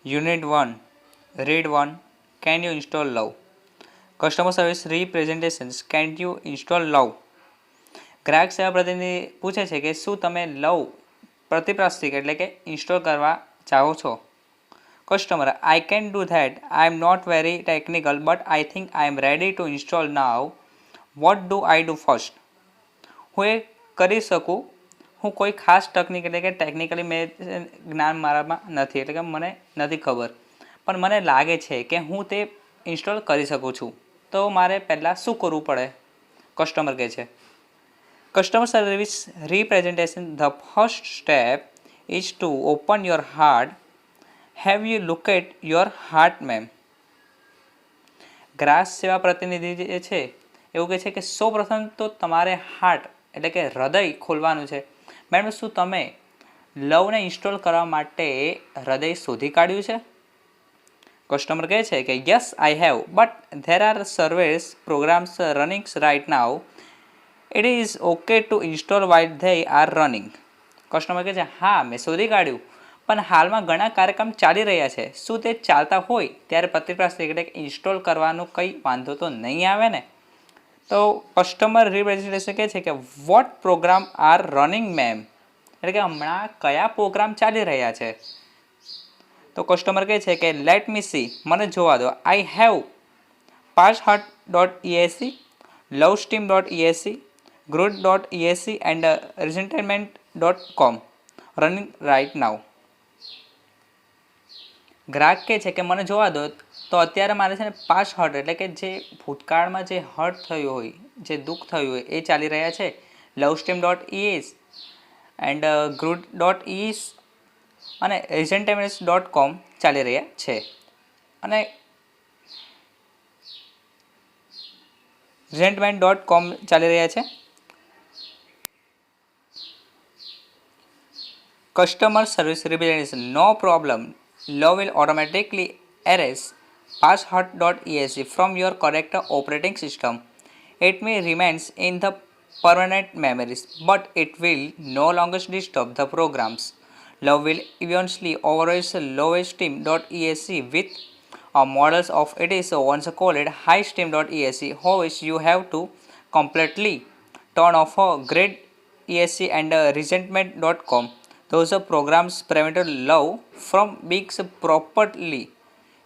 Unit 1 Read 1 Can you install Love? Customer service representations. Can you install Love? ગ્રાહક સેવા પ્રતિનિધિ પૂછે છે કે શું તમે લવ પ્રતિપ્રાસ્તિક એટલે કે ઇન્સ્ટોલ કરવા ચાહો છો? Customer I can do that. I am not very technical but I think I am ready to install now. What do I do first? હું એ કરી શકું. હું કોઈ ખાસ તકનિક એટલે કે ટેકનિકલી મેં જ્ઞાન મારામાં નથી એટલે કે મને નથી ખબર પણ મને લાગે છે કે હું તે ઇન્સ્ટોલ કરી શકું છું. તો મારે પહેલાં શું કરવું પડે? કસ્ટમર કહે છે. Customer service representation. The first step is to open your heart. Have you looked at your heart, ma'am? ગ્રાહક સેવા પ્રતિનિધિ જે છે એવું કહે છે કે સૌ પ્રથમ તો તમારે હાર્ટ એટલે કે હૃદય ખોલવાનું છે. મેડમ શું તમે લવને ઇન્સ્ટોલ કરવા માટે હૃદય શોધી કાઢ્યું છે? કસ્ટમર કહે છે કે yes I have but there are services programs running right now. It is okay to install while they are running. Customer કહે છે હા મેં શોધી કાઢ્યું પણ હાલમાં ઘણા કાર્યક્રમ ચાલી રહ્યા છે. શું તે ચાલતા હોય ત્યારે પ્રતિપ્રાસ્તિક એટલે ઇન્સ્ટોલ કરવાનો કંઈ વાંધો તો નહીં આવે ને? તો કસ્ટમર રિપ્રેઝેન્ટેશન કહે છે કે what program are running ma'am એટલે કે હમણાં કયા પ્રોગ્રામ ચાલી રહ્યા છે? તો કસ્ટમર કહે છે કે લેટ મી સી મને જોવા દો. I have passheart.exe, lovesteam.exe, groot.exe and resentment.com running right now. ગ્રાહક કહે છે કે મને જોવા દો તો અત્યારે મારે છે ને પાસ હર્ટ એટલે કે જે ભૂતકાળમાં જે હર્ટ થયું હોય જે દુઃખ થયું હોય એ ચાલી રહ્યા છે. lovesteam.es એન્ડ groot.es અને resentments.com ચાલી રહ્યા છે અને resentment.com ચાલી રહ્યા છે. Customer service representation. No problem. Love will automatically erase passheart.exe from your correct operating system. It may remain in the permanent memories, but it will no longer disturb the programs. Love will eventually override lovesteam.exe with models of it is once called highsteam.exe. However, you have to completely turn off grid.exe and resentment.com. Those programs prevent love from being properly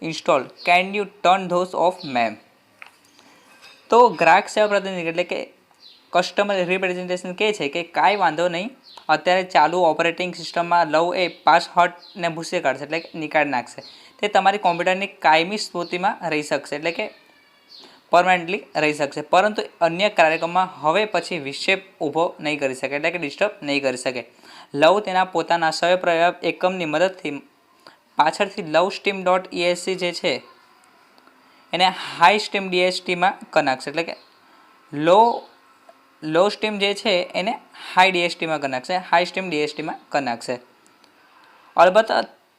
installed. Can you turn those off, ma'am? તો ગ્રાહક સેવા પ્રતિનિધિ એટલે કે customer representation કહે છે કે કાંઈ વાંધો નહીં, અત્યારે ચાલુ ઓપરેટિંગ સિસ્ટમમાં લવ એ પાસ હર્ટને ભૂસી કાઢશે એટલે કે નીકાળી નાખશે. તે તમારી કોમ્પ્યુટરની કાયમી સ્મૃતિમાં રહી શકશે એટલે કે પરમાનન્ટલી રહી શકશે, પરંતુ અન્ય કાર્યક્રમમાં હવે પછી વિક્ષેપ ઊભો નહીં કરી શકે એટલે કે ડિસ્ટર્બ નહીં કરી શકે. લવ તેના પોતાના સ્વયંપ્રયોગ એકમની મદદથી પાછળથી lovesteam.exe જે છે એને હાઈસ્ટીમ ડીએસટીમાં કરી નાખશે એટલે કે લો સ્ટીમ જે છે એને હાઈ ડીએસટીમાં કરી નાખશે, હાઈસ્ટીમ ડીએસટીમાં કરી નાખશે. અલબત્ત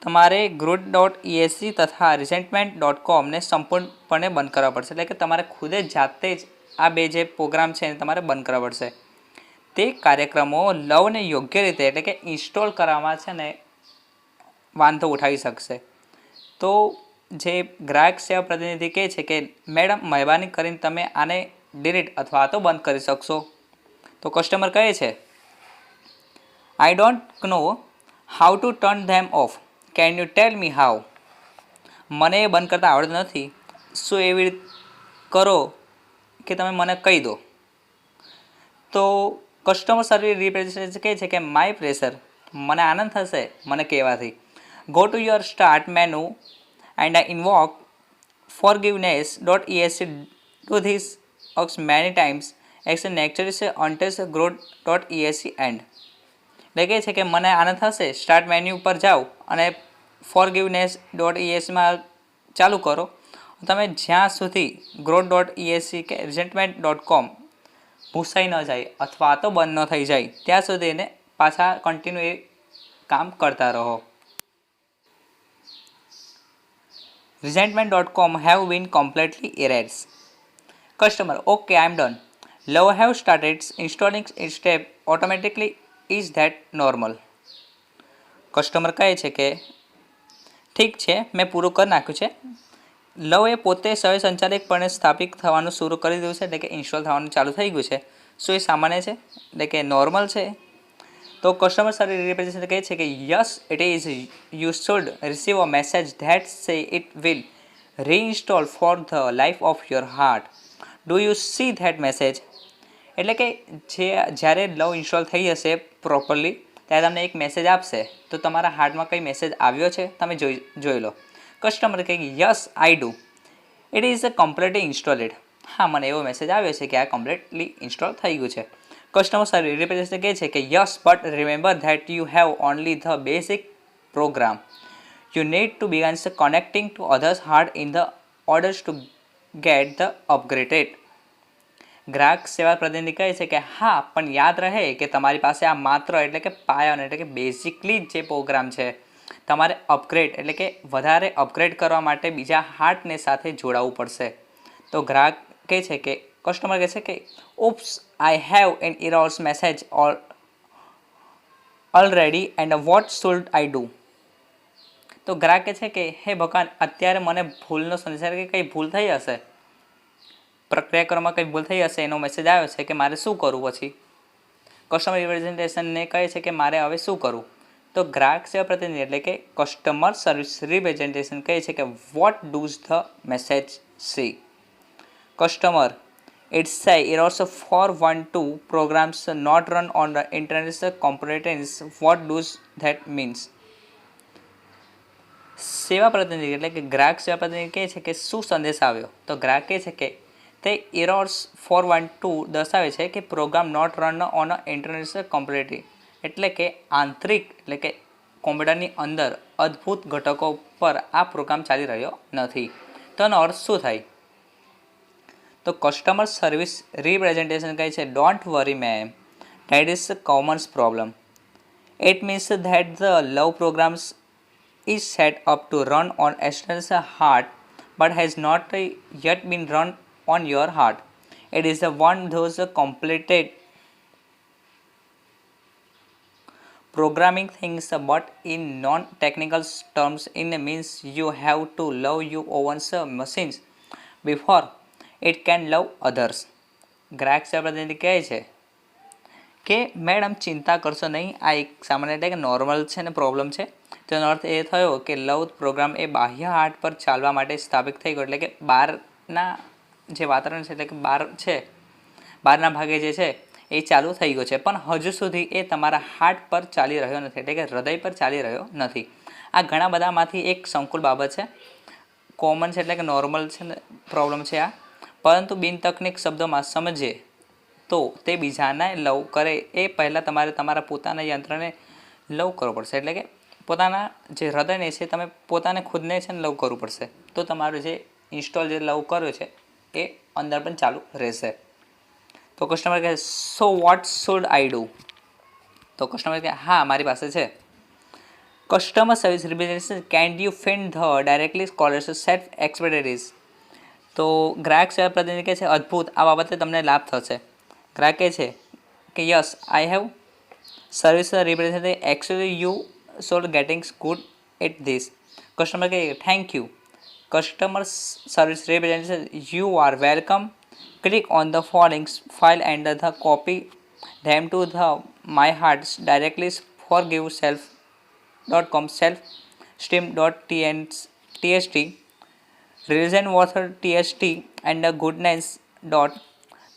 તમારે groot.exe તથા resentment.com ને સંપૂર્ણપણે બંધ કરવા પડશે એટલે કે તમારે ખુદે જાતે જ આ બે જે પ્રોગ્રામ છે એને તમારે બંધ કરવા પડશે. તે કાર્યક્રમો લવને યોગ્ય રીતે એટલે કે ઇન્સ્ટોલ કરવામાં છે ને વાંધો ઉઠાવી શકશે. તો જે ગ્રાહક સેવા પ્રતિનિધિ કહે છે કે મેડમ મહેરબાની કરીને તમે આને ડિલીટ અથવા તો બંધ કરી શકશો. તો કસ્ટમર કહે છે I don't know how to turn them of. Can you tell me how? મને એ બંધ કરતાં આવડતું નથી, શું એવી રીતે કરો કે તમે મને કહી દો. તો કસ્ટમર સર્વિસ રિપ્રેઝેન્ટેટિવ કહે છે કે માય પ્રેશર મને આનંદ થશે મને કહેવાથી. Go to your start menu and invoke forgiveness.exe. Do this many times as a necessary until groot.exe end. એટલે કહે છે કે મને આનંદ થશે, સ્ટાર્ટ મેન્યુ પર જાઓ અને forgiveness.exe ચાલુ કરો. તમે જ્યાં સુધી groot.exe કે resentment.com ભૂસાઈ ન જાય અથવા તો બંધ ન થઈ જાય ત્યાં સુધી એને પાછા કન્ટિન્યુ એ કામ કરતા રહો. resentment.com have been completely erased. Customer, okay, I am done. Love have started installing its step automatically. Is that normal? Customer કહે છે કે ઠીક છે, મેં પૂરું કરી નાખ્યું છે. લવ એ પોતે સ્વયંસંચાલિતપણે સ્થાપિત થવાનું શરૂ કરી દીધું છે, એટલે કે ઇન્સ્ટોલ થવાનું ચાલુ થઈ ગયું છે. શું એ સામાન્ય છે, એટલે કે નોર્મલ છે? તો કસ્ટમર સર્વિસ રિપ્રેઝેન્ટેટિવ કહે છે કે yes it is. You should receive a message that say it will reinstall for the life of your heart. Do you see that message? એટલે કે જ્યારે લવ ઇન્સ્ટોલ થઈ જશે પ્રોપરલી ત્યારે તમને એક મેસેજ આપશે, તો તમારા હાર્ટમાં કંઈ મેસેજ આવ્યો છે તમે જોઈ લો. કસ્ટમર કહે yes I do. It is a completely ઇન્સ્ટોલેડ. હા, મને એવો મેસેજ આવ્યો છે કે આ કમ્પ્લીટલી ઇન્સ્ટોલ થઈ ગયું છે. કસ્ટમર સર્વિસ રિપ્રેઝેન્ટેટિવ કહે છે કે yes but remember that you have only the basic program. You need to begin connecting to others heart in the orders to get the upgraded. ગ્રાહક સેવા પ્રતિનિધિ કહે છે કે હા, પણ યાદ રહે કે તમારી પાસે આ માત્ર એટલે કે પાયાનો એટલે કે બેઝિકલી જે પ્રોગ્રામ છે. તમારે અપગ્રેડ એટલે કે વધારે અપગ્રેડ કરવા માટે બીજા હાર્ટને સાથે જોડાવવું પડશે. તો ગ્રાહક કહે છે કે કસ્ટમર કહે છે કે oops I have an errors message already and what should I do. તો ગ્રાહક કહે છે કે હે ભગવાન, અત્યારે મને ભૂલનો સંદેશ કે કંઈ ભૂલ થઈ હશે, પ્રક્રિયા કરવામાં કંઈ ભૂલ થઈ હશે, એનો મેસેજ આવ્યો છે કે મારે શું કરવું પછી. કસ્ટમર રિપ્રેઝેન્ટેશનને કહે છે કે મારે હવે શું કરવું. તો ગ્રાહક સેવા પ્રતિનિધિ એટલે કે કસ્ટમર સર્વિસ રિપ્રેઝેન્ટેશન કહે છે કે what does the message see. Customer it's say errors 412 programs not run on the internet components. What does that means. સેવા પ્રતિનિધિ એટલે કે ગ્રાહક સેવા પ્રતિનિધિ કહે છે કે શું સંદેશ આવ્યો. તો ગ્રાહક કહે છે કે તે એરર્સ 412 દર્શાવે છે કે program not run on internet completely, એટલે કે આંતરિક એટલે કે કોમ્પ્યુટરની અંદર અદ્ભુત ઘટકો પર આ પ્રોગ્રામ ચાલી રહ્યો નથી. તો એનો અર્થ શું થાય? તો કસ્ટમર સર્વિસ રિપ્રેઝેન્ટેશન કહે છે don't worry ma'am, that is a common problem. It means that the love programs is set up to run on external heart but has not yet been run on your heart. It is the one those completed programming things, but in non-technical terms it means you have to love your own machines before it can love others. ગ્રાહક સેવા પ્રતિનિધિ કહે છે કે madam ચિંતા કરશો નહીં, આ એક સામાન્ય એટલે કે નોર્મલ છે ને પ્રોબ્લેમ છે. તેનો અર્થ એ થયો કે લવ પ્રોગ્રામ એ બાહ્ય હાર્ટ પર ચાલવા માટે સ્થાપિત થઈ ગયો, એટલે કે બહારના જે વાતાવરણ છે એટલે કે બહાર છે, બહારના ભાગે જે છે એ ચાલુ થઈ ગયો છે, પણ હજુ સુધી એ તમારા હાર્ટ પર ચાલી રહ્યો નથી, એટલે કે હૃદય પર ચાલી રહ્યો નથી. આ ઘણા બધામાંથી એક સંકુલ બાબત છે, કોમન છે એટલે કે નોર્મલ છે ને પ્રોબ્લેમ છે આ. પરંતુ બિનતકનીક શબ્દોમાં સમજીએ તો તે બીજાને લવ કરે એ પહેલાં તમારે તમારા પોતાના યંત્રને લવ કરવો પડશે, એટલે કે પોતાના જે હૃદયને છે તમે પોતાને ખુદને છે ને લવ કરવું પડશે, તો તમારું જે ઇન્સ્ટોલ જે લવ કર્યો છે એ અંદર પણ ચાલુ રહેશે. તો કસ્ટમર કહે so what should I do. તો કસ્ટમર કહે હા, મારી પાસે છે. Customer service representation can you find the directly scholars self એક્સપેક્ટેડરીઝ. તો ગ્રાહક સેવા પ્રતિનિધિ કહે છે અદ્ભુત, આ બાબતે તમને લાભ થશે. ગ્રાહક કહે છે કે yes I have service representative actually you sold getting good at this. Customer કહે thank you. Customer service representative you are welcome. Click on the following file and the copy them to the my hearts directly forgiveself.com self-stream.txt reasonworth txt and goodness.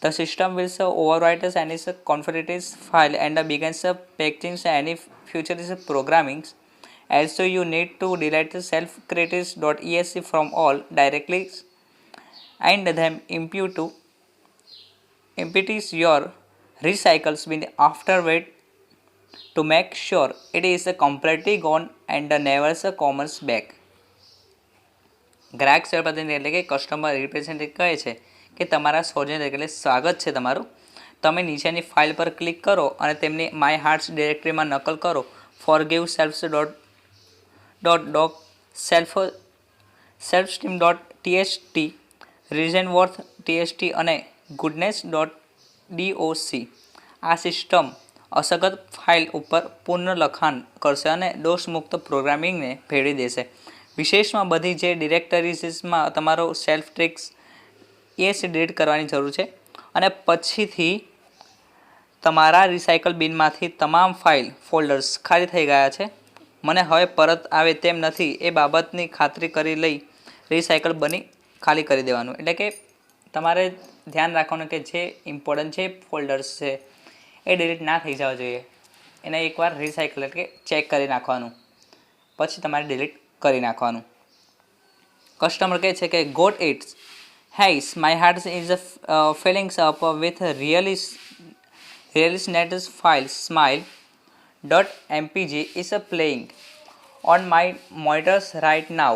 The system will overwrite any configurated file and begins packaging any future programming. Also, you need to delete self-creators.exe from all directories and then impute your recycles bin afterward to make sure it is completely gone and never comes back. ગ્રાહક સેવા પ્રતિનિધિ એટલે કે customer representative કહે છે કે તમારા સૌજન્ય એટલે સ્વાગત છે તમારું. તમે નીચેની ફાઇલ પર ક્લિક કરો અને તેમની માય હાર્ટ્સ ડિરેક્ટરીમાં નકલ કરો. ફોરગીવ સેલ્ફ ડોક સેલ્ફ સ્ટીમ.txt રીઝનવર્થ txt અને ગુડનેસ DOC. આ સિસ્ટમ અસંગત ફાઇલ ઉપર પુનર્લખાણ કરશે અને દોષમુક્ત પ્રોગ્રામિંગને ભેળવી દેશે. વિશેષમાં બધી જે ડિરેક્ટરીઝમાં તમારો સેલ્ફ ટ્રિક્સ ESC ડિલીટ કરવાની જરૂર છે અને પછીથી તમારા રિસાયકલ બિનમાંથી તમામ ફાઇલ ફોલ્ડર્સ ખાલી થઈ ગયા છે, મને હવે પરત આવે તેમ નથી એ બાબતની ખાતરી કરી લઈ રિસાયકલ બની ખાલી કરી દેવાનું. એટલે કે તમારે ધ્યાન રાખવાનું કે જે ઇમ્પોર્ટન્ટ જે ફોલ્ડર્સ છે એ ડિલીટ ના થઈ જવા જોઈએ. એને એકવાર રિસાયકલ એટલે કે ચેક કરી નાખવાનું, પછી તમારે ડિલીટ કરી નાખવાનું. કસ્ટમર કહે છે કે got it has my heart is fillings up with really snatches file smile.mpg is playing on my monitors right now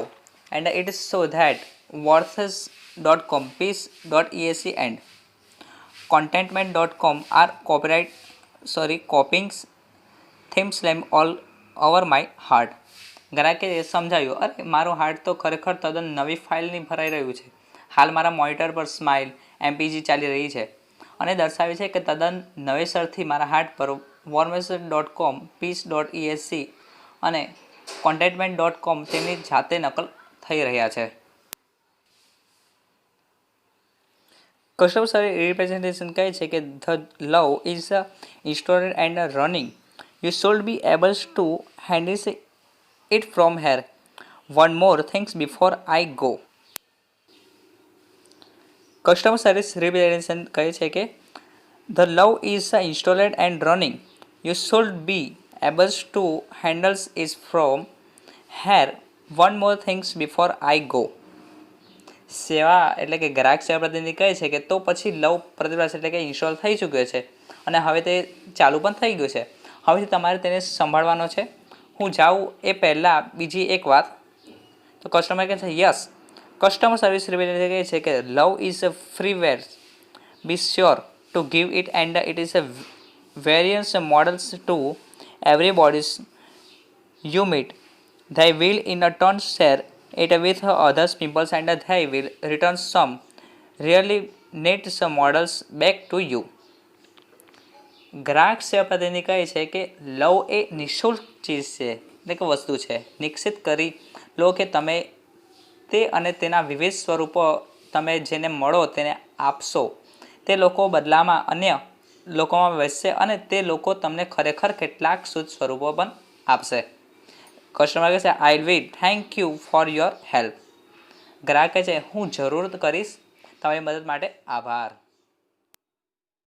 and it is so that worths.com piece.esc and contentment.com are copying theme slam all over my heart. ગ્રાહકે સમજાવ્યું, અરે મારું heart તો ખરેખર તદ્દન નવી ફાઇલની ભરાઈ રહ્યું છે. હાલ મારા મોનિટર પર સ્માઇલ એમપીજી ચાલી રહી છે અને દર્શાવે છે કે તદ્દન નવેસરથી મારા હાર્ટ પર worms.com piece.esc અને contentment.com તેમની જાતે નકલ થઈ રહ્યા છે. કસ્ટમર સર્વિસ રિપ્રેઝેન્ટેશન કહે છે કે the love is installed and running. You should be ables to handle it from here. One more things before I go. Customer service representation કહે છે કે the love is installed and running. You should be ables to handle it from here. One more things before I go. સેવા એટલે કે ગ્રાહક સેવા પ્રતિનિધિ કહે છે કે તો પછી લવ પ્રતિભાસ એટલે કે ઇન્સ્ટોલ થઈ ચૂક્યો છે અને હવે તે ચાલુ પણ થઈ ગયું છે. હવેથી તમારે તેને સંભાળવાનો છે. હું જાઉં એ પહેલાં બીજી એક વાત. તો કસ્ટમર કહે છે યસ. કસ્ટમર સર્વિસ રિપ્રેઝેન્ટેટિવ કહે છે કે love is a freeware. Be sure to give it and it is a variance models to everybody's you meet. They will in a turn share it with others people and they will return some really neat some models back to you. ગ્રાહક સેવા પ્રતિનિધિ કહે છે કે લવ એ નિઃશુલ્ક ચીજ છે એટલે કે વસ્તુ છે. નિશ્ચિત કરી લો કે તમે તે અને તેના વિવિધ સ્વરૂપો તમે જેને મળો તેને આપશો. તે લોકો બદલામાં અન્ય લોકોમાં વહેંચશે અને તે લોકો તમને ખરેખર કેટલાક શુદ્ધ સ્વરૂપો પણ આપશે. કસ્ટમર કહે છે I will thank you for your help. ગ્રાહક કહે છે હું જરૂર કરીશ. તમારી મદદ માટે આભાર.